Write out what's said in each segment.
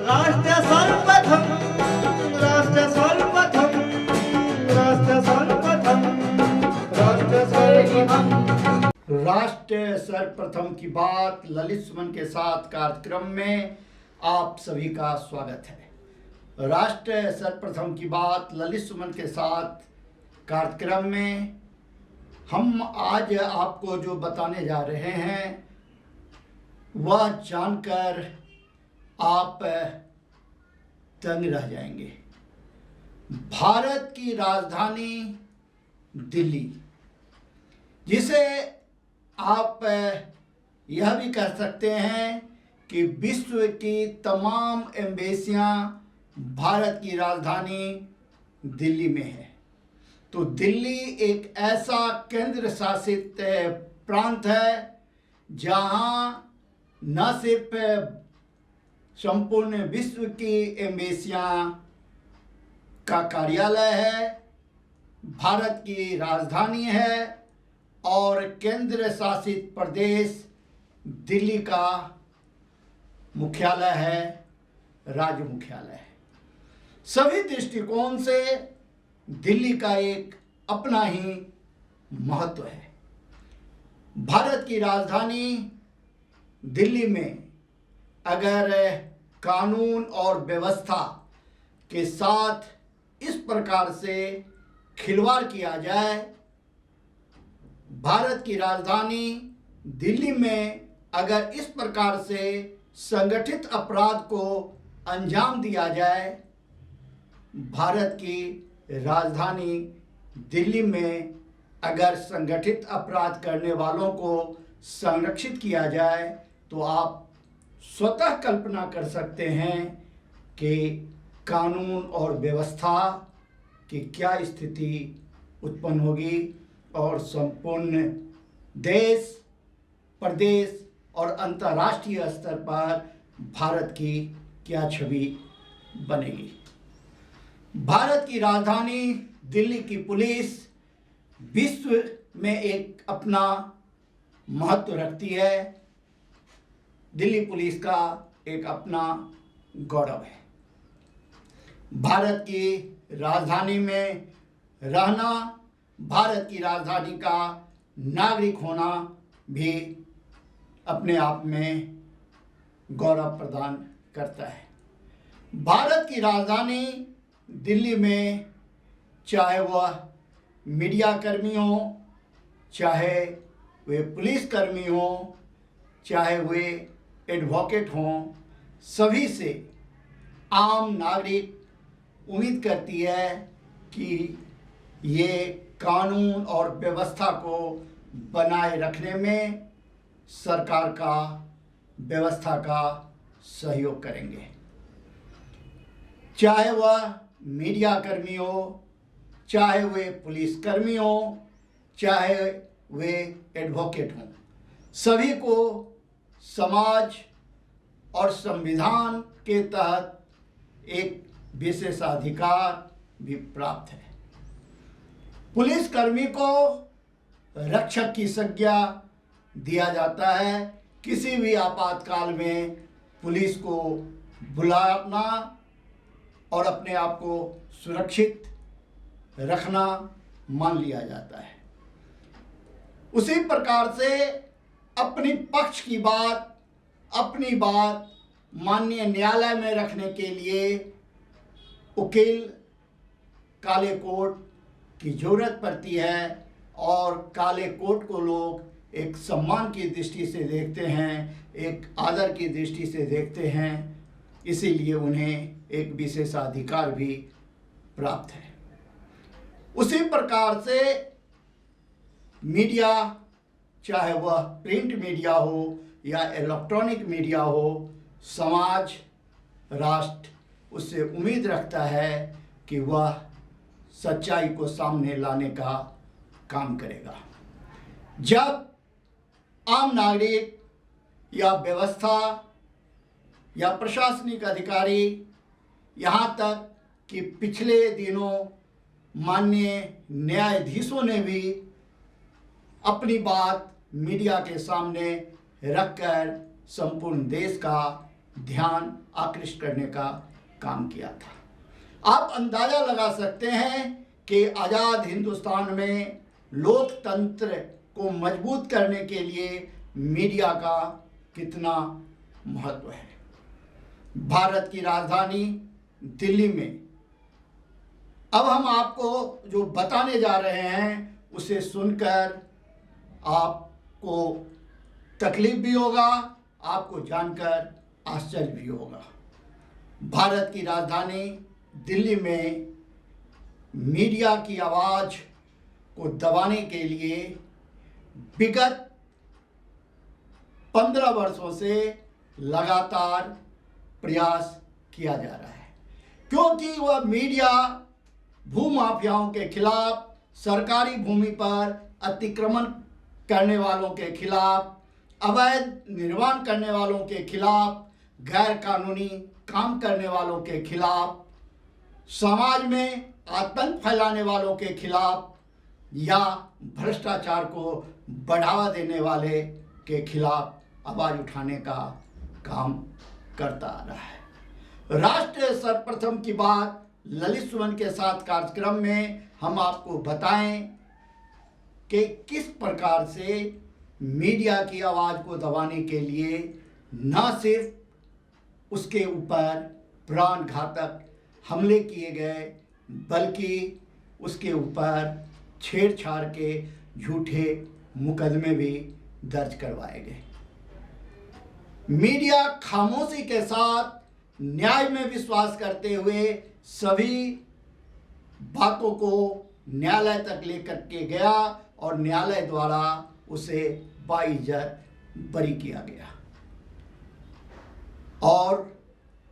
राष्ट्र सर्वप्रथम, राष्ट्र सर्वप्रथम, राष्ट्र सर्वप्रथम, राष्ट्र सर्वप्रथम। राष्ट्र सर्वप्रथम की बात ललित सुमन के साथ कार्यक्रम में आप सभी का स्वागत है। राष्ट्र सर्वप्रथम की बात ललित सुमन के साथ कार्यक्रम में हम आज आपको जो बताने जा रहे हैं वह जानकर आप दंग रह जाएंगे। भारत की राजधानी दिल्ली, जिसे आप यह भी कह सकते हैं कि विश्व की तमाम एम्बेसियां भारत की राजधानी दिल्ली में है। तो दिल्ली एक ऐसा केंद्र शासित प्रांत है जहां न सिर्फ संपूर्ण विश्व की एम्बेसियां का कार्यालय है, भारत की राजधानी है और केंद्र शासित प्रदेश दिल्ली का मुख्यालय है, राज्य मुख्यालय है। सभी दृष्टिकोण से दिल्ली का एक अपना ही महत्व है। भारत की राजधानी दिल्ली में अगर कानून और व्यवस्था के साथ इस प्रकार से खिलवाड़ किया जाए, भारत की राजधानी दिल्ली में अगर इस प्रकार से संगठित अपराध को अंजाम दिया जाए, भारत की राजधानी दिल्ली में अगर संगठित अपराध करने वालों को संरक्षित किया जाए, तो आप स्वतः कल्पना कर सकते हैं कि कानून और व्यवस्था की क्या स्थिति उत्पन्न होगी और संपूर्ण देश, प्रदेश और अंतर्राष्ट्रीय स्तर पर भारत की क्या छवि बनेगी। भारत की राजधानी दिल्ली की पुलिस विश्व में एक अपना महत्व रखती है। दिल्ली पुलिस का एक अपना गौरव है। भारत की राजधानी में रहना, भारत की राजधानी का नागरिक होना भी अपने आप में गौरव प्रदान करता है। भारत की राजधानी दिल्ली में चाहे वह मीडिया कर्मी हो, चाहे वे पुलिस कर्मी हो, चाहे वे एडवोकेट हों, सभी से आम नागरिक उम्मीद करती है कि ये कानून और व्यवस्था को बनाए रखने में सरकार का, व्यवस्था का सहयोग करेंगे। चाहे वह मीडिया कर्मी हो, चाहे वे पुलिस कर्मी हो, चाहे वे एडवोकेट हों, सभी को समाज और संविधान के तहत एक विशेषाधिकार भी प्राप्त है। पुलिसकर्मी को रक्षक की संज्ञा दिया जाता है। किसी भी आपातकाल में पुलिस को बुलाना और अपने आप को सुरक्षित रखना मान लिया जाता है। उसी प्रकार से अपनी पक्ष की बात, अपनी बात माननीय न्यायालय में रखने के लिए वकील, काले कोट की ज़रूरत पड़ती है और काले कोट को लोग एक सम्मान की दृष्टि से देखते हैं, एक आदर की दृष्टि से देखते हैं, इसीलिए उन्हें एक विशेषाधिकार भी प्राप्त है। उसी प्रकार से मीडिया, चाहे वह प्रिंट मीडिया हो या इलेक्ट्रॉनिक मीडिया हो, समाज, राष्ट्र उससे उम्मीद रखता है कि वह सच्चाई को सामने लाने का काम करेगा। जब आम नागरिक या व्यवस्था या प्रशासनिक अधिकारी, यहाँ तक कि पिछले दिनों माननीय न्यायाधीशों ने भी अपनी बात मीडिया के सामने रखकर संपूर्ण देश का ध्यान आकृष्ट करने का काम किया था। आप अंदाजा लगा सकते हैं कि आज़ाद हिंदुस्तान में लोकतंत्र को मजबूत करने के लिए मीडिया का कितना महत्व है। भारत की राजधानी दिल्ली में अब हम आपको जो बताने जा रहे हैं उसे सुनकर आपको तकलीफ भी होगा, आपको जानकर आश्चर्य भी होगा। भारत की राजधानी दिल्ली में मीडिया की आवाज़ को दबाने के लिए विगत 15 वर्षों से लगातार प्रयास किया जा रहा है, क्योंकि वह मीडिया भूमाफियाओं के खिलाफ, सरकारी भूमि पर अतिक्रमण करने वालों के खिलाफ, अवैध निर्माण करने वालों के खिलाफ, गैर कानूनी काम करने वालों के खिलाफ, समाज में आतंक फैलाने वालों के खिलाफ या भ्रष्टाचार को बढ़ावा देने वाले के खिलाफ आवाज़ उठाने का काम करता आ रहा है। राष्ट्र सर्वप्रथम की बात ललित सुमन के साथ कार्यक्रम में हम आपको बताएं कि किस प्रकार से मीडिया की आवाज़ को दबाने के लिए न सिर्फ उसके ऊपर प्राण घातक हमले किए गए, बल्कि उसके ऊपर छेड़छाड़ के झूठे मुकदमे भी दर्ज करवाए गए। मीडिया खामोशी के साथ न्याय में विश्वास करते हुए सभी बातों को न्यायालय तक लेकर के गया और न्यायालय द्वारा उसे बाइज्जत बरी किया गया। और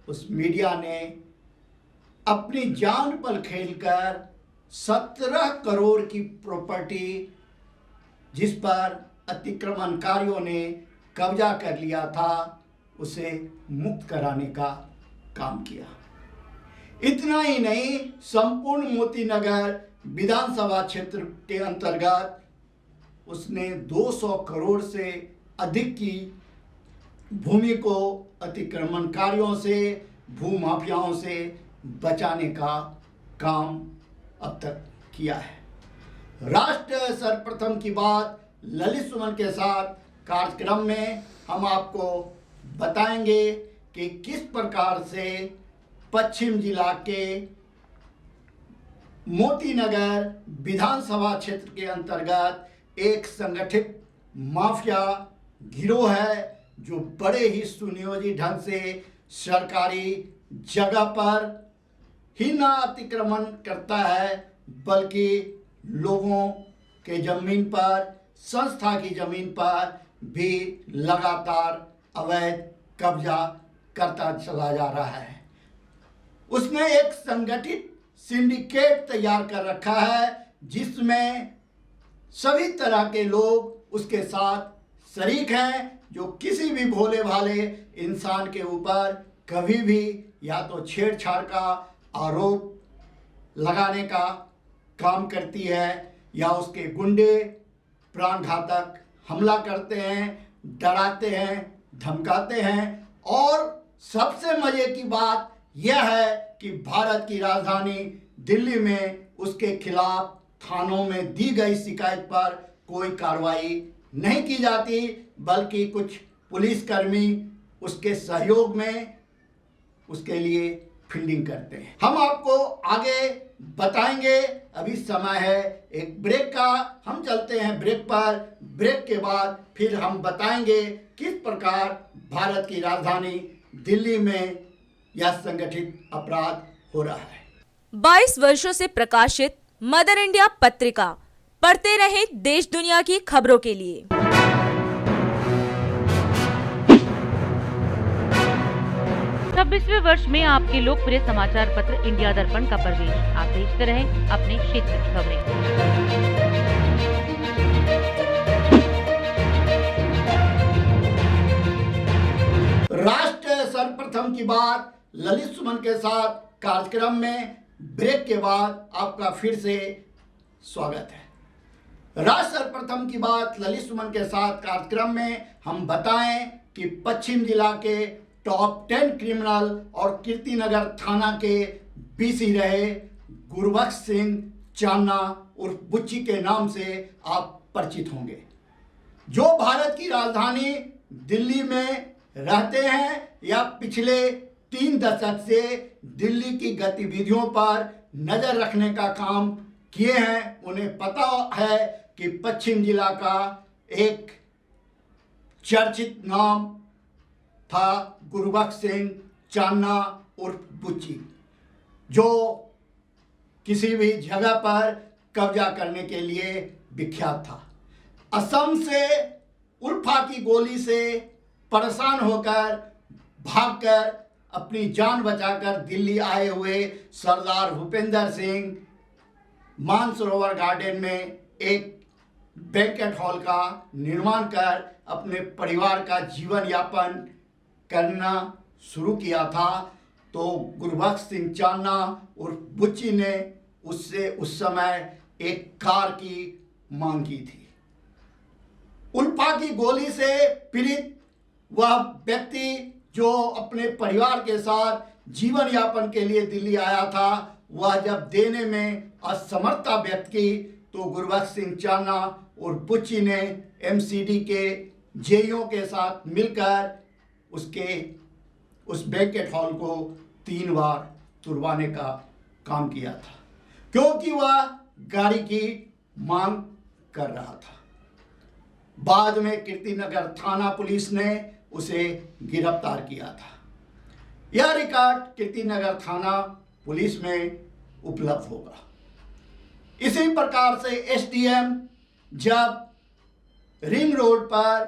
उस मीडिया ने अपनी जान पर खेलकर 17 करोड़ की प्रॉपर्टी जिस पर अतिक्रमणकारियों ने कब्जा कर लिया था उसे मुक्त कराने का काम किया। इतना ही नहीं, संपूर्ण मोती नगर विधानसभा क्षेत्र के अंतर्गत उसने 200 करोड़ से अधिक की भूमि को अतिक्रमणकारियों से, भूमाफियाओं से बचाने का काम अब तक किया है। राष्ट्र सर्वप्रथम की बात ललित सुमन के साथ कार्यक्रम में हम आपको बताएंगे कि किस प्रकार से पश्चिम जिला के मोती नगर विधानसभा क्षेत्र के अंतर्गत एक संगठित माफिया गिरोह है जो बड़े ही सुनियोजित ढंग से सरकारी जगह पर ही न अतिक्रमण करता है, बल्कि लोगों के जमीन पर, संस्था की जमीन पर भी लगातार अवैध कब्जा करता चला जा रहा है। उसने एक संगठित सिंडिकेट तैयार कर रखा है जिसमें सभी तरह के लोग उसके साथ शरीक हैं, जो किसी भी भोले भाले इंसान के ऊपर कभी भी या तो छेड़छाड़ का आरोप लगाने का काम करती है या उसके गुंडे प्राणघातक हमला करते हैं, डराते हैं, धमकाते हैं। और सबसे मजे की बात यह है कि भारत की राजधानी दिल्ली में उसके खिलाफ थानों में दी गई शिकायत पर कोई कार्रवाई नहीं की जाती, बल्कि कुछ पुलिसकर्मी उसके सहयोग में उसके लिए फील्डिंग करते हैं। हम आपको आगे बताएंगे। अभी समय है एक ब्रेक का, हम चलते हैं ब्रेक पर। ब्रेक के बाद फिर हम बताएंगे किस प्रकार भारत की राजधानी दिल्ली में यह संगठित अपराध हो रहा है। 22 वर्षों से प्रकाशित मदर इंडिया पत्रिका, पढ़ते रहे देश दुनिया की खबरों के लिए। छब्बीसवें वर्ष में आपके लोकप्रिय समाचार पत्र इंडिया दर्पण का प्रवेश। आप देखते रहें अपने क्षेत्र की खबरें। राष्ट्र सर्वप्रथम की बात ललित सुमन के साथ कार्यक्रम में ब्रेक के बाद आपका फिर से स्वागत है। राष्ट्र सर्वप्रथम की बात ललित सुमन के साथ कार्यक्रम में हम बताएं कि पश्चिम जिला के टॉप 10 क्रिमिनल और कीर्तिनगर थाना के बीसी रहे गुरबख्श सिंह चान्ना उर्फ बुच्ची के नाम से आप परिचित होंगे, जो भारत की राजधानी दिल्ली में रहते हैं या पिछले 3 दशक से दिल्ली की गतिविधियों पर नज़र रखने का काम किए हैं। उन्हें पता है कि पश्चिम जिला का एक चर्चित नाम था गुरबख्श सिंह चान्ना उर्फ बुच्ची, जो किसी भी जगह पर कब्जा करने के लिए विख्यात था। असम से उल्फा की गोली से परेशान होकर भागकर अपनी जान बचाकर दिल्ली आए हुए सरदार भूपेंद्र सिंह मानसरोवर गार्डन में एक बैंकेट हॉल का निर्माण कर अपने परिवार का जीवन यापन करना शुरू किया था। तो गुरबख्श सिंह चान्ना और बुच्ची ने उससे उस समय एक कार की मांग की थी। उल्फा की गोली से पीड़ित वह व्यक्ति जो अपने परिवार के साथ जीवन यापन के लिए दिल्ली आया था, वह जब देने में असमर्थता व्यक्त की तो गुरबख्श सिंह चान्ना और बुच्ची ने एमसीडी के जेईओ के साथ मिलकर उस बैंकेट हॉल को 3 बार तुड़वाने का काम किया था, क्योंकि वह गाड़ी की मांग कर रहा था। बाद में कीर्तिनगर थाना पुलिस ने उसे गिरफ्तार किया था। यह रिकॉर्ड कीर्तिनगर थाना पुलिस में उपलब्ध होगा। इसी प्रकार से एसडीएम जब रिंग रोड पर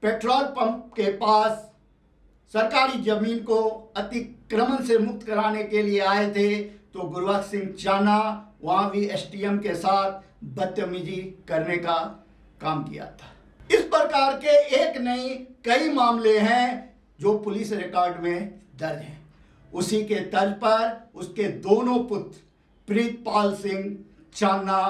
पेट्रोल पंप के पास सरकारी जमीन को अतिक्रमण से मुक्त कराने के लिए आए थे तो गुरबख्श सिंह चान्ना वहाँ भी एसडीएम के साथ बदतमीजी करने का काम किया था। इस प्रकार के एक नहीं कई मामले हैं जो पुलिस रिकॉर्ड में दर्ज हैं। उसी के तर्ज पर उसके दोनों पुत्र प्रीतपाल सिंह चान्ना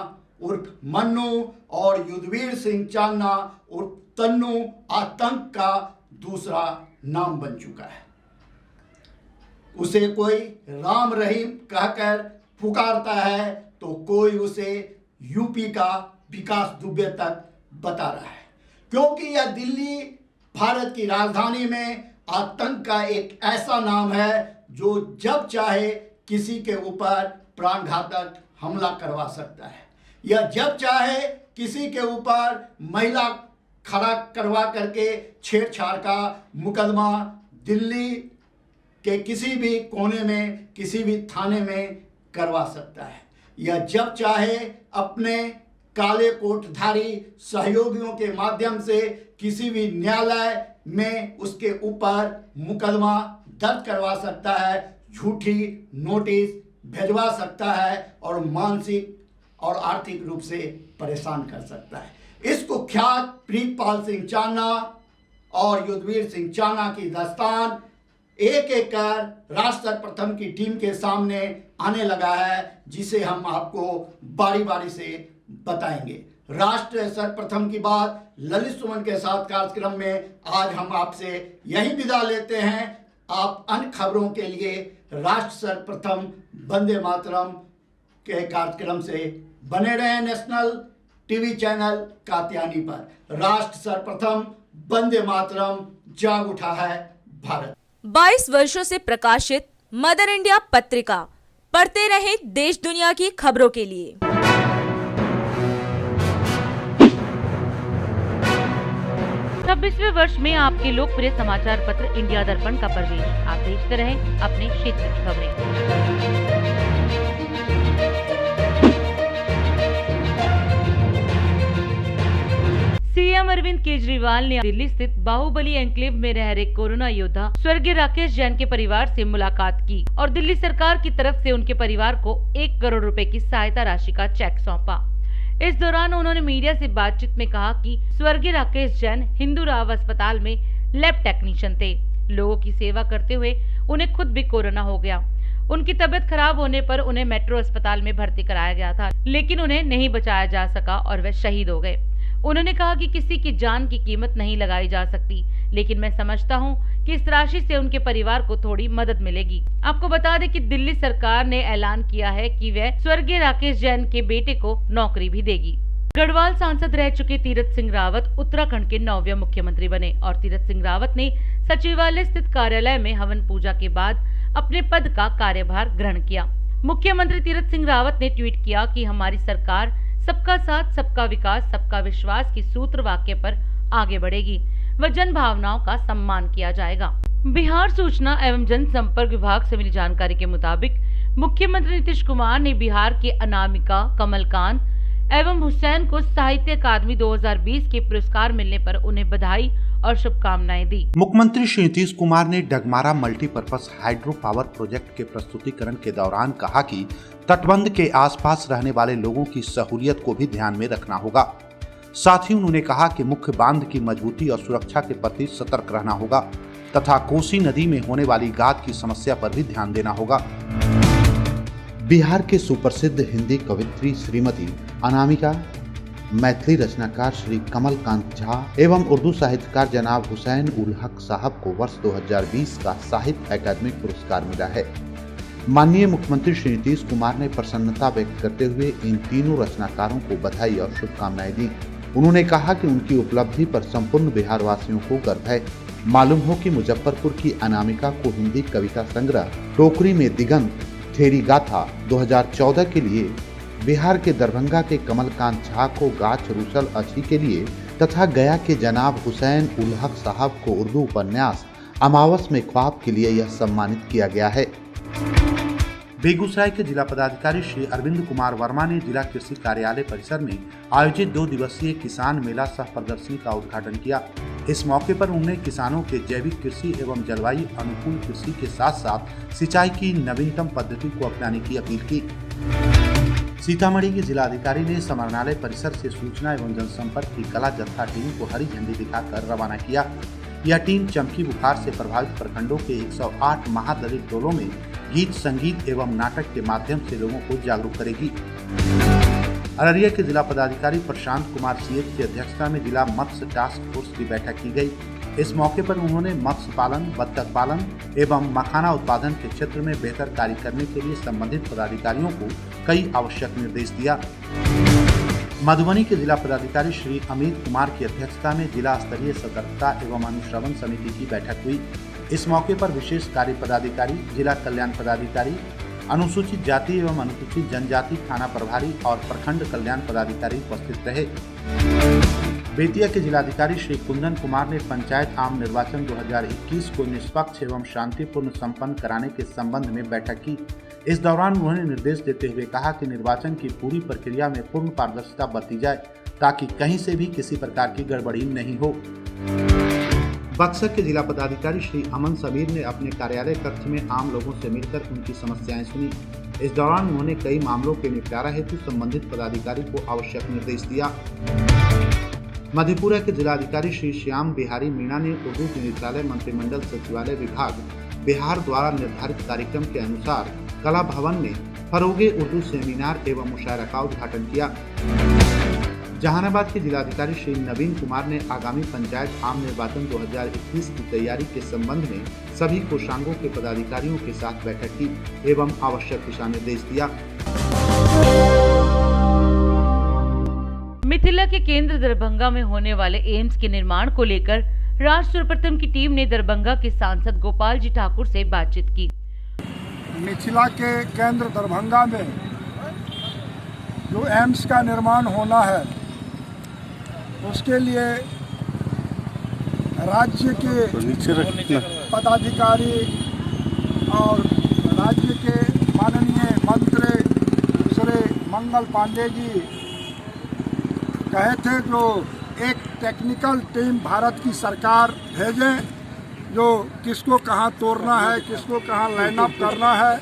उर्फ मन्नू और युद्धवीर सिंह चान्ना उर्फ तन्नू आतंक का दूसरा नाम बन चुका है। उसे कोई राम रहीम कहकर पुकारता है तो कोई उसे यूपी का विकास दुबे तक बता रहा है, क्योंकि यह दिल्ली भारत की राजधानी में आतंक का एक ऐसा नाम है जो जब चाहे किसी के ऊपर प्राणघातक हमला करवा सकता है या जब चाहे किसी के ऊपर महिला खड़ा करवा करके छेड़छाड़ का मुकदमा दिल्ली के किसी भी कोने में किसी भी थाने में करवा सकता है या जब चाहे अपने काले कोटधारी सहयोगियों के माध्यम से किसी भी न्यायालय में उसके ऊपर मुकदमा दर्ज करवा सकता है, झूठी नोटिस भिजवा सकता है और मानसिक और आर्थिक रूप से परेशान कर सकता है। इस कुख्यात प्रीतपाल सिंह चान्ना और युद्धवीर सिंह चान्ना की दास्तान एक एक कर राष्ट्र प्रथम की टीम के सामने आने लगा है, जिसे हम आपको बारी बारी से बताएंगे। राष्ट्र सर्वप्रथम की बात ललित सुमन के साथ कार्यक्रम में आज हम आपसे यही विदा लेते हैं। आप अन्य खबरों के लिए राष्ट्र सर्वप्रथम वंदे मातरम के कार्यक्रम से बने रहें। नेशनल टीवी चैनल कात्यायनी पर राष्ट्र सर्वप्रथम वंदे मातरम, जाग उठा है भारत। 22 वर्षों से प्रकाशित मदर इंडिया पत्रिका, पढ़ते रहें देश दुनिया की खबरों के लिए। 26वें वर्ष में आपके लोकप्रिय समाचार पत्र इंडिया दर्पण का प्रवेश। आप देखते रहें अपने क्षेत्र की खबरें। सीएम अरविंद केजरीवाल ने दिल्ली स्थित बाहुबली एन्क्लेव में रह रहे कोरोना योद्धा स्वर्गीय राकेश जैन के परिवार से मुलाकात की और दिल्ली सरकार की तरफ से उनके परिवार को 1 करोड़ रुपए की सहायता राशि का चेक सौंपा। इस दौरान उन्होंने मीडिया से बातचीत में कहा कि स्वर्गीय राकेश जैन हिंदू राव अस्पताल में लैब टेक्नीशियन थे। लोगों की सेवा करते हुए उन्हें खुद भी कोरोना हो गया। उनकी तबीयत खराब होने पर उन्हें मेट्रो अस्पताल में भर्ती कराया गया था, लेकिन उन्हें नहीं बचाया जा सका और वे शहीद हो गए। उन्होंने कहा कि किसी की जान की कीमत नहीं लगाई जा सकती, लेकिन मैं समझता हूं कि इस राशि से उनके परिवार को थोड़ी मदद मिलेगी। आपको बता दें कि दिल्ली सरकार ने ऐलान किया है कि वह स्वर्गीय राकेश जैन के बेटे को नौकरी भी देगी। गढ़वाल सांसद रह चुके तीरथ सिंह रावत उत्तराखंड के 9वें मुख्यमंत्री बने और तीरथ सिंह रावत ने सचिवालय स्थित कार्यालय में हवन पूजा के बाद अपने पद का कार्यभार ग्रहण किया। मुख्यमंत्री तीरथ सिंह रावत ने ट्वीट किया कि हमारी सरकार सबका साथ, सबका विकास, सबका विश्वास की सूत्र वाक्य पर आगे बढ़ेगी व जन भावनाओं का सम्मान किया जाएगा। बिहार सूचना एवं जनसंपर्क विभाग से मिली जानकारी के मुताबिक मुख्यमंत्री नीतीश कुमार ने बिहार के अनामिका, कमलकांत एवं हुसैन को साहित्य अकादमी 2020 के पुरस्कार मिलने पर उन्हें बधाई और शुभकामनाएं दी। मुख्यमंत्री श्री नीतीश कुमार ने Dagmara multipurpose hydro power project के प्रस्तुतिकरण के दौरान कहा कि तटबंध के आसपास रहने वाले लोगों की सहूलियत को भी ध्यान में रखना होगा। साथ ही उन्होंने कहा कि मुख्य बांध की मजबूती और सुरक्षा के प्रति सतर्क रहना होगा तथा कोसी नदी में होने वाली गाद की समस्या पर भी ध्यान देना होगा। बिहार के सुप्रसिद्ध हिंदी कवित्री श्रीमती अनामिका, मैथिली रचनाकार श्री कमलकांत झा एवं उर्दू साहित्यकार जनाब हुसैन उल हक साहब को वर्ष 2020 का साहित्य अकादमी पुरस्कार मिला है। माननीय मुख्यमंत्री श्री नीतीश कुमार ने प्रसन्नता व्यक्त करते हुए इन तीनों रचनाकारों को बधाई और शुभकामनाएं दी। उन्होंने कहा कि उनकी उपलब्धि पर संपूर्ण बिहार वासियों को गर्व है। मालूम हो कि मुजफ्फरपुर की अनामिका को हिंदी कविता संग्रह टोकरी में दिगंत थेरी गाथा 2014 के लिए, बिहार के दरभंगा के कमलकांत झा को गाछ रूसल अच्छी के लिए तथा गया के जनाब हुसैन उल हक साहब को उर्दू उपन्यास अमावस में ख्वाब के लिए यह सम्मानित किया गया है। बेगूसराय के जिला पदाधिकारी श्री अरविंद कुमार वर्मा ने जिला कृषि कार्यालय परिसर में आयोजित 2 दिवसीय किसान मेला सह प्रदर्शनी का उद्घाटन किया। इस मौके पर उन्होंने किसानों के जैविक कृषि एवं जलवायु अनुकूल कृषि के साथ साथ सिंचाई की नवीनतम पद्धति को अपनाने की अपील की। सीतामढ़ी के जिलाधिकारी ने समरनालय परिसर से सूचना एवं जनसंपर्क की कला जत्था टीम को हरी झंडी दिखाकर रवाना किया। यह टीम चमकी बुखार से प्रभावित प्रखंडों के 108 महादलित टोलों में गीत, संगीत एवं नाटक के माध्यम से लोगों को जागरूक करेगी। अररिया के जिला पदाधिकारी प्रशांत कुमार सीएच की अध्यक्षता में जिला मत्स्य टास्क फोर्स की बैठक की गई। इस मौके पर उन्होंने मत्स्य पालन, बत्तख पालन एवं मखाना उत्पादन के क्षेत्र में बेहतर कार्य करने के लिए संबंधित पदाधिकारियों को कई आवश्यक निर्देश दिया। मधुबनी के जिला पदाधिकारी श्री अमित कुमार की अध्यक्षता में जिला स्तरीय सतर्कता एवं अनुश्रवण समिति की बैठक हुई। इस मौके पर विशेष कार्य पदाधिकारी, जिला कल्याण पदाधिकारी, अनुसूचित जाति एवं अनुसूचित जनजाति थाना प्रभारी और प्रखंड कल्याण पदाधिकारी उपस्थित रहे। बेतिया के जिलाधिकारी श्री कुंदन कुमार ने पंचायत आम निर्वाचन 2021 को निष्पक्ष एवं शांतिपूर्ण संपन्न कराने के संबंध में बैठक की। इस दौरान उन्होंने निर्देश देते हुए कहा कि निर्वाचन की पूरी प्रक्रिया में पूर्ण पारदर्शिता बरती जाए ताकि कहीं से भी किसी प्रकार की गड़बड़ी नहीं हो। बक्सर के जिला पदाधिकारी श्री अमन समीर ने अपने कार्यालय कक्ष में आम लोगों से मिलकर उनकी समस्याएं सुनी। इस दौरान उन्होंने कई मामलों के निपटारा हेतु संबंधित पदाधिकारी को आवश्यक निर्देश दिया। मधेपुरा के जिलाधिकारी श्री श्याम बिहारी मीणा ने उर्दू निदेशालय मंत्रिमंडल सचिवालय विभाग बिहार द्वारा निर्धारित कार्यक्रम के अनुसार कला भवन में फरोगे उर्दू सेमिनार एवं मुशायरा का उद्घाटन किया। जहानाबाद के जिलाधिकारी श्री नवीन कुमार ने आगामी पंचायत आम निर्वाचन 2021 की तैयारी के संबंध में सभी कोषांगों के पदाधिकारियों के साथ बैठक की एवं आवश्यक दिशा निर्देश दिया। मिथिला के केंद्र दरभंगा में होने वाले एम्स के निर्माण को लेकर राष्ट्र सर्वप्रथम की टीम ने दरभंगा के सांसद गोपाल जी ठाकुर से बातचीत की। मिथिला के केंद्र दरभंगा में जो एम्स का निर्माण होना है उसके लिए राज्य के पदाधिकारी और राज्य के माननीय मंत्री श्री मंगल पांडे जी कहे थे जो एक टेक्निकल टीम भारत की सरकार भेजें जो किसको कहाँ तोड़ना है, किसको कहाँ लाइन अप करना है।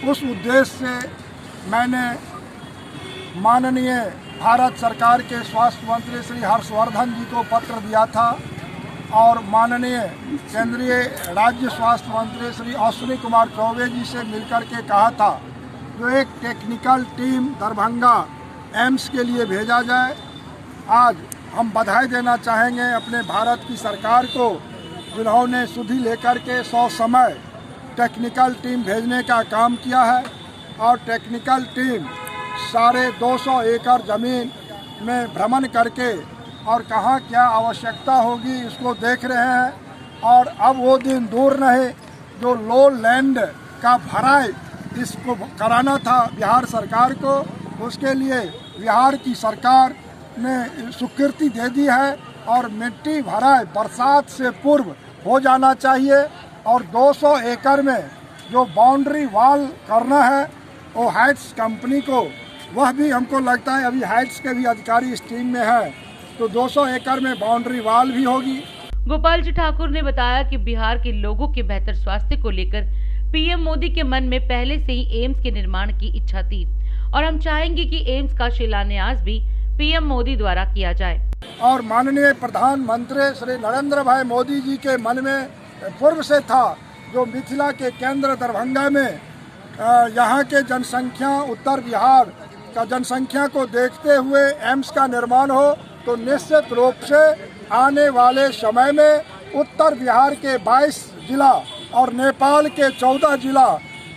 उस उद्देश्य से मैंने माननीय भारत सरकार के स्वास्थ्य मंत्री श्री हर्षवर्धन जी को पत्र दिया था और माननीय केंद्रीय राज्य स्वास्थ्य मंत्री श्री अश्विनी कुमार चौबे जी से मिलकर के कहा था जो एक टेक्निकल टीम दरभंगा एम्स के लिए भेजा जाए। आज हम बधाई देना चाहेंगे अपने भारत की सरकार को जिन्होंने सुधि लेकर के 100 समय टेक्निकल टीम भेजने का काम किया है और टेक्निकल टीम सारे 200 एकड़ ज़मीन में भ्रमण करके और कहाँ क्या आवश्यकता होगी इसको देख रहे हैं। और अब वो दिन दूर नहीं जो लो लैंड का भराई इसको कराना था बिहार सरकार को, उसके लिए बिहार की सरकार ने स्वीकृति दे दी है और मिट्टी भराई बरसात से पूर्व हो जाना चाहिए। और 200 एकड़ में जो बाउंड्री वॉल करना है वो हाइट्स कंपनी को, वह भी हमको लगता है अभी हाइट्स के भी अधिकारी इस टीम में है, तो 200 एकड़ में बाउंड्री वॉल भी होगी। गोपाल जी ठाकुर ने बताया कि बिहार के लोगों के बेहतर स्वास्थ्य को लेकर पीएम मोदी के मन में पहले से ही एम्स के निर्माण की इच्छा थी और हम चाहेंगे कि एम्स का शिलान्यास भी पीएम मोदी द्वारा किया जाए। और माननीय प्रधानमंत्री श्री नरेंद्र भाई मोदी जी के मन में पूर्व से था जो मिथिला के केंद्र दरभंगा में यहाँ के जनसंख्या उत्तर बिहार का जनसंख्या को देखते हुए एम्स का निर्माण हो, तो निश्चित रूप से आने वाले समय में उत्तर बिहार के 22 जिला और नेपाल के 14 जिला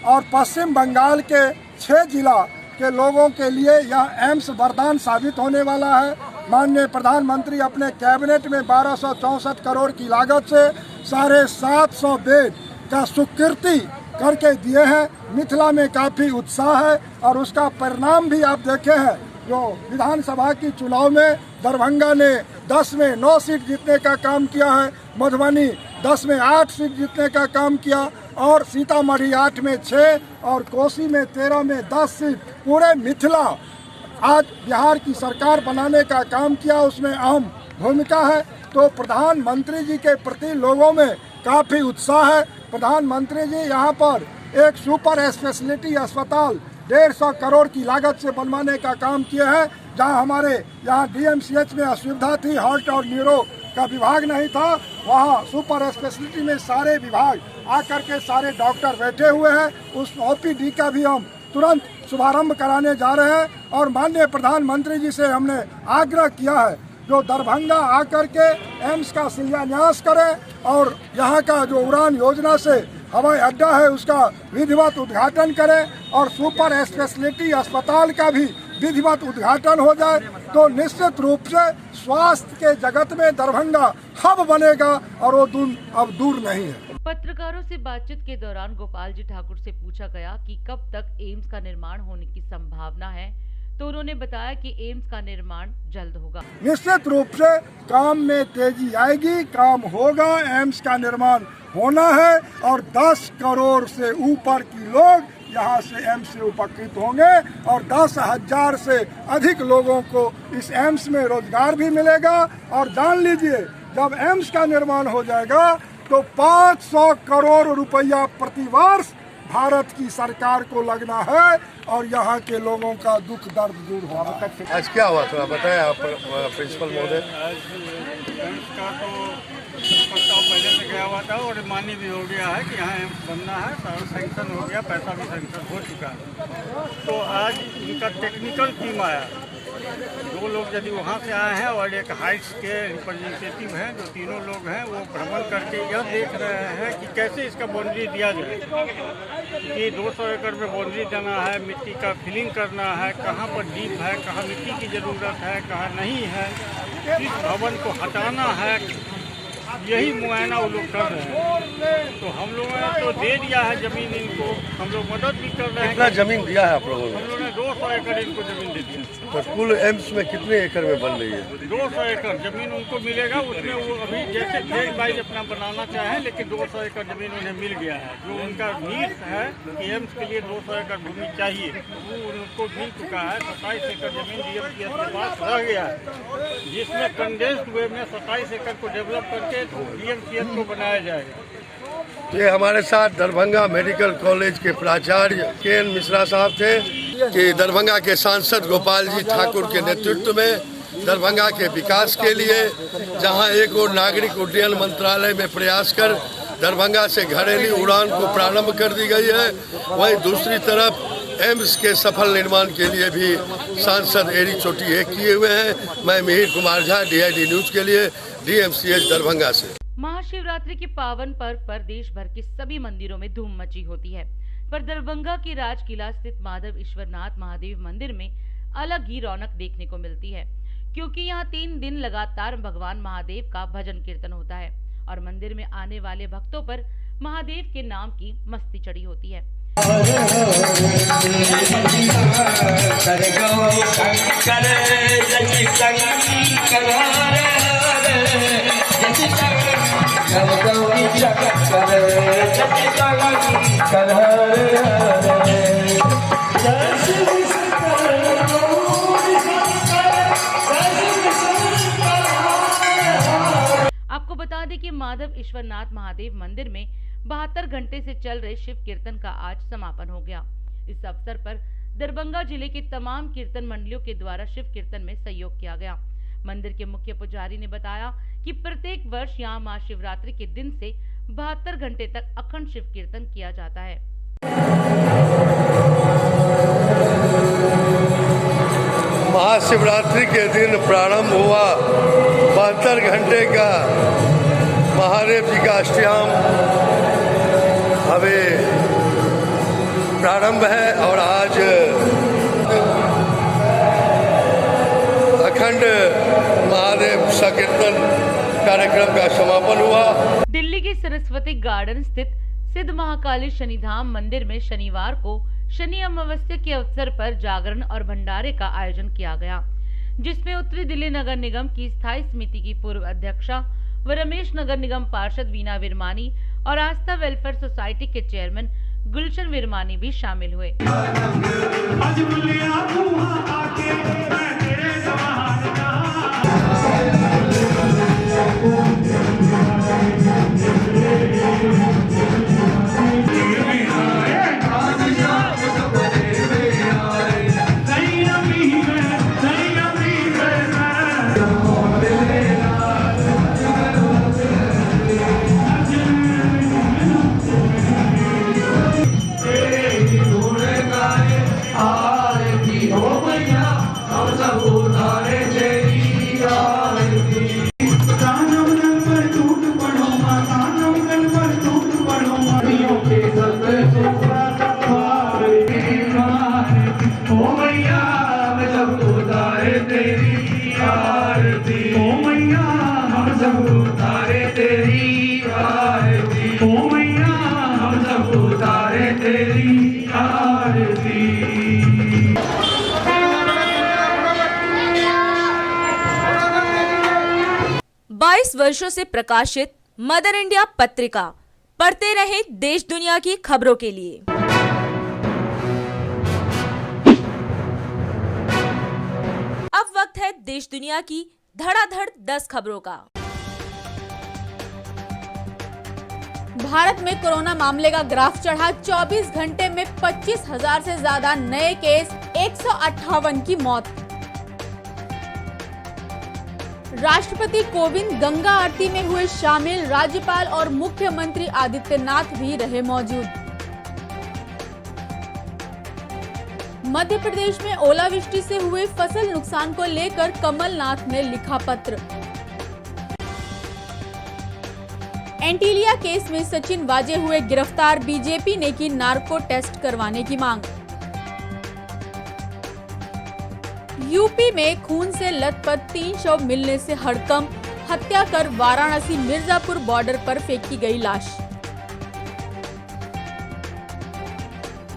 और पश्चिम बंगाल के 6 जिला के लोगों के लिए यह एम्स वरदान साबित होने वाला है। माननीय प्रधानमंत्री अपने कैबिनेट में 1264 करोड़ की लागत से 750 बेड का स्वीकृति करके दिए हैं। मिथिला में काफ़ी उत्साह है और उसका परिणाम भी आप देखे हैं। जो विधानसभा की चुनाव में दरभंगा ने 10 में 9 सीट जीतने का काम किया है, मधुबनी 10 में 8 सीट जीतने का काम किया और सीतामढ़ी 8 में 6 और कोसी में 13 में 10 सीट पूरे मिथिला आज बिहार की सरकार बनाने का काम किया, उसमें अहम भूमिका है। तो प्रधानमंत्री जी के प्रति लोगों में काफ़ी उत्साह है। प्रधानमंत्री जी यहाँ पर एक सुपर स्पेशलिटी अस्पताल 150 करोड़ की लागत से बनवाने का काम किए हैं। जहाँ हमारे यहाँ DMCH में असुविधा थी, हार्ट और न्यूरो का विभाग नहीं था, वहाँ सुपर स्पेशलिटी में सारे विभाग आकर के सारे डॉक्टर बैठे हुए हैं। उस OPD का भी हम तुरंत शुभारंभ कराने जा रहे हैं। और माननीय प्रधानमंत्री जी से हमने आग्रह किया है जो दरभंगा आकर के एम्स का शिलान्यास करें और यहाँ का जो उड़ान योजना से हवाई अड्डा है उसका विधिवत उद्घाटन करें और सुपर स्पेशलिटी अस्पताल का भी विधिवत उद्घाटन हो जाए, तो निश्चित रूप से स्वास्थ्य के जगत में दरभंगा हब बनेगा और वो अब दूर नहीं है। पत्रकारों से बातचीत के दौरान गोपाल जी ठाकुर से पूछा गया कि कब तक एम्स का निर्माण होने की संभावना है, तो उन्होंने बताया कि एम्स का निर्माण जल्द होगा। निश्चित रूप से काम में तेजी आएगी, काम होगा, एम्स का निर्माण होना है और 10 करोड़ से ऊपर की लोग यहाँ से एम्स से उपकृत होंगे और 10,000 से अधिक लोगों को इस एम्स में रोजगार भी मिलेगा। और जान लीजिए जब एम्स का निर्माण हो जाएगा तो 500 करोड़ रुपया प्रतिवर्ष भारत की सरकार को लगना है और यहाँ के लोगों का दुख दर्द दूर होगा। आज क्या हुआ थोड़ा बताएं आप प्रिंसिपल महोदय। एम्स का तो प्रस्ताव पहले से गया हुआ था और मान्य भी हो गया है कि यहाँ एम्स बनना है, सारा सैंक्शन हो गया, पैसा भी सैंक्शन हो चुका है। तो आज इनका टेक्निकल टीम आया, 2 लोग यदि वहाँ से आए हैं और एक हाइट्स के रिप्रेजेंटेटिव हैं, जो तीनों लोग हैं वो भ्रमण करके यह देख रहे हैं कि कैसे इसका बाउंड्री दिया जाए, कि 200 एकड़ में बाउंड्री देना है, मिट्टी का फिलिंग करना है, कहाँ पर डीप है, कहाँ मिट्टी की ज़रूरत है, कहाँ नहीं है, किस भवन को हटाना है, यही मुआयना वो लोग कर रहे हैं। तो हम लोगों ने तो दे दिया है ज़मीन इनको, हम लोग मदद भी कर रहे हैं। कितना जमीन दिया है आप लोगों ने? हम लोगों ने 200 एकड़ इनको ज़मीन दे दी। तो कुल एम्स में कितने एकड़ में बन रही है? 200 एकड़ ज़मीन उनको मिलेगा, उसमें वो अभी जैसे फेज वाइज अपना बनाना चाहें, लेकिन 200 एकड़ ज़मीन उन्हें मिल गया है। जो उनका नीड है कि एम्स के लिए 200 एकड़ भूमि चाहिए, वो उनको मिल चुका है। 27 एकड़ ज़मीन DMCH के पास रह गया है, जिसमें कंडेंस्ड वे में 27 एकड़ को डेवलप करके DMCH को बनाया जाएगा। ये हमारे साथ दरभंगा मेडिकल कॉलेज के प्राचार्य KN मिश्रा साहब थे कि दरभंगा के सांसद गोपाल जी ठाकुर के नेतृत्व में दरभंगा के विकास के लिए जहां एक और नागरिक उड्डयन मंत्रालय में प्रयास कर दरभंगा से घरेलू उड़ान को प्रारंभ कर दी गई है, वहीं दूसरी तरफ एम्स के सफल निर्माण के लिए भी सांसद एड़ी चोटी एक किए हुए हैं। मैं मिहिर कुमार झा, DID न्यूज के लिए DMCH दरभंगा से। महाशिवरात्रि महाशिवरात्रि के पावन पर्व पर देश भर के सभी मंदिरों में धूम मची होती है, पर दरभंगा के राजकिला स्थित माधव ईश्वरनाथ महादेव मंदिर में अलग ही रौनक देखने को मिलती है, क्योंकि यहाँ 3 दिन लगातार भगवान महादेव का भजन कीर्तन होता है और मंदिर में आने वाले भक्तों पर महादेव के नाम की मस्ती चढ़ी होती है। आपको बता दें कि माधव ईश्वरनाथ महादेव मंदिर में 72 घंटे से चल रहे शिव कीर्तन का आज समापन हो गया। इस अवसर पर दरभंगा जिले के तमाम कीर्तन मंडलियों के द्वारा शिव कीर्तन में सहयोग किया गया। मंदिर के मुख्य पुजारी ने बताया कि प्रत्येक वर्ष यहाँ महाशिवरात्रि के दिन से 72 घंटे तक अखंड शिव कीर्तन किया जाता है। महाशिवरात्रि के दिन प्रारंभ हुआ 72 घंटे का महादेव जी का अष्टयाम अभी प्रारंभ है और आज अखंड महादेव संकीर्तन कार्यक्रम का समापन हुआ। दिल्ली के सरस्वती गार्डन स्थित सिद्ध महाकाली शनिधाम मंदिर में शनिवार को शनि अमावस्या के अवसर पर जागरण और भंडारे का आयोजन किया गया, जिसमें उत्तरी दिल्ली नगर निगम की स्थायी समिति की पूर्व अध्यक्षा व रमेश नगर निगम पार्षद वीना विरमानी और आस्था वेलफेयर सोसाइटी के चेयरमैन गुलशन विरमानी भी शामिल हुए। वर्षों से प्रकाशित मदर इंडिया पत्रिका पढ़ते रहे देश दुनिया की खबरों के लिए। अब वक्त है देश दुनिया की धड़ाधड़ 10 खबरों का। भारत में कोरोना मामले का ग्राफ चढ़ा, 24 घंटे में 25,000 से ज्यादा नए केस, 158 की मौत। राष्ट्रपति कोविंद गंगा आरती में हुए शामिल, राज्यपाल और मुख्यमंत्री आदित्यनाथ भी रहे मौजूद। मध्य प्रदेश में ओलावृष्टि से हुए फसल नुकसान को लेकर कमलनाथ ने लिखा पत्र। एंटीलिया केस में सचिन वाजे हुए गिरफ्तार, बीजेपी ने की नार्को टेस्ट करवाने की मांग। यूपी में खून से लथपथ 3 शव मिलने से हड़कंप, हत्या कर वाराणसी मिर्जापुर बॉर्डर पर फेंकी गई लाश।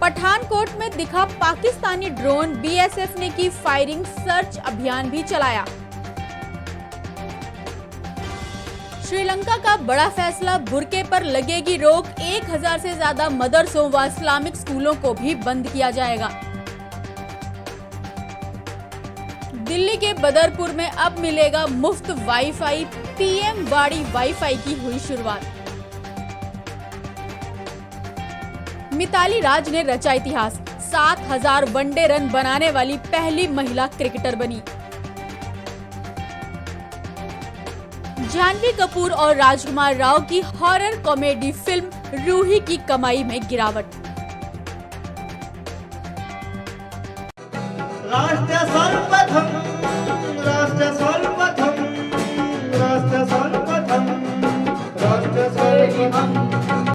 पठानकोट में दिखा पाकिस्तानी ड्रोन, बीएसएफ ने की फायरिंग, सर्च अभियान भी चलाया। श्रीलंका का बड़ा फैसला, बुर्के पर लगेगी रोक, 1000 से ज्यादा मदरसों व इस्लामिक स्कूलों को भी बंद किया जाएगा। दिल्ली के बदरपुर में अब मिलेगा मुफ्त वाईफाई, पीएम वाड़ी वाईफाई की हुई शुरुआत। मिताली राज ने रचा इतिहास, 7000 वनडे रन बनाने वाली पहली महिला क्रिकेटर बनी। जानवी कपूर और राजकुमार राव की हॉरर कॉमेडी फिल्म रूही की कमाई में गिरावट। राष्ट्र सर्वप्रथम, राष्ट्र सर्वप्रथम, राष्ट्र सर्वप्रथम, राष्ट्र शिवम